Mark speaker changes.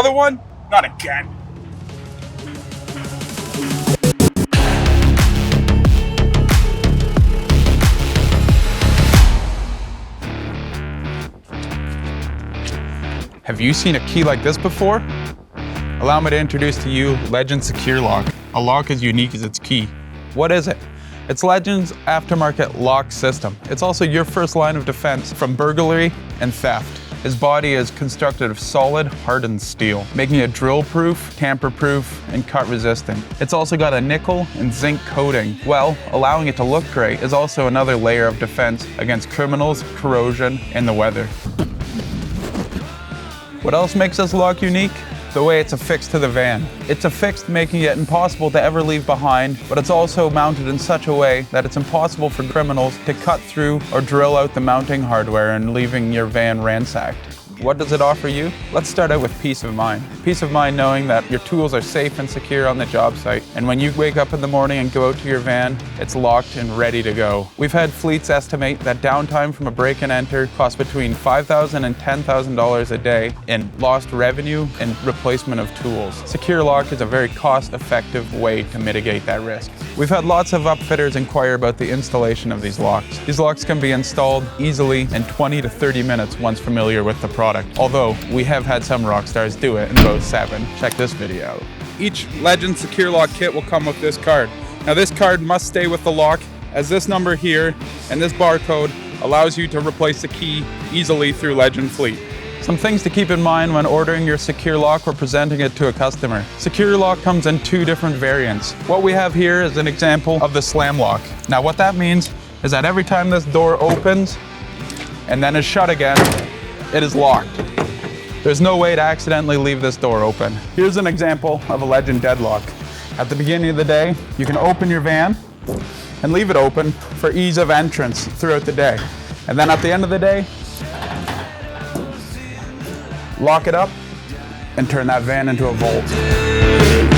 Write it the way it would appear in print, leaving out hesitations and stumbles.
Speaker 1: another one? Not again. Have you seen a key like this before? Allow me to introduce to you Legend SecuriLock, a lock as unique as its key. What is it? It's Legend's aftermarket lock system. It's also your first line of defense from burglary and theft. Its body is constructed of solid, hardened steel, making it drill-proof, tamper-proof, and cut-resistant. It's also got a nickel and zinc coating. Well, allowing it to look great is also another layer of defense against criminals, corrosion, and the weather. What else makes this lock unique? The way it's affixed to the van. It's affixed, making it impossible to ever leave behind, but it's also mounted in such a way that it's impossible for criminals to cut through or drill out the mounting hardware and leaving your van ransacked. What does it offer you? Let's start out with peace of mind. Peace of mind knowing that your tools are safe and secure on the job site. And when you wake up in the morning and go out to your van, it's locked and ready to go. We've had fleets estimate that downtime from a break and enter costs between $5,000 and $10,000 a day in lost revenue and replacement of tools. SecuriLock is a very cost-effective way to mitigate that risk. We've had lots of upfitters inquire about the installation of these locks. These locks can be installed easily in 20 to 30 minutes once familiar with the product. Although, we have had some rock stars do it in about 7. Check this video out. Each Legend SecuriLock kit will come with this card. Now this card must stay with the lock, as this number here and this barcode allows you to replace the key easily through Legend Fleet. Some things to keep in mind when ordering your SecuriLock or presenting it to a customer. SecuriLock comes in 2 different variants. What we have here is an example of the slam lock. Now what that means is that every time this door opens and then is shut again, it is locked. There's no way to accidentally leave this door open. Here's an example of a Legend deadlock. At the beginning of the day, you can open your van and leave it open for ease of entrance throughout the day. And then at the end of the day, lock it up and turn that van into a vault.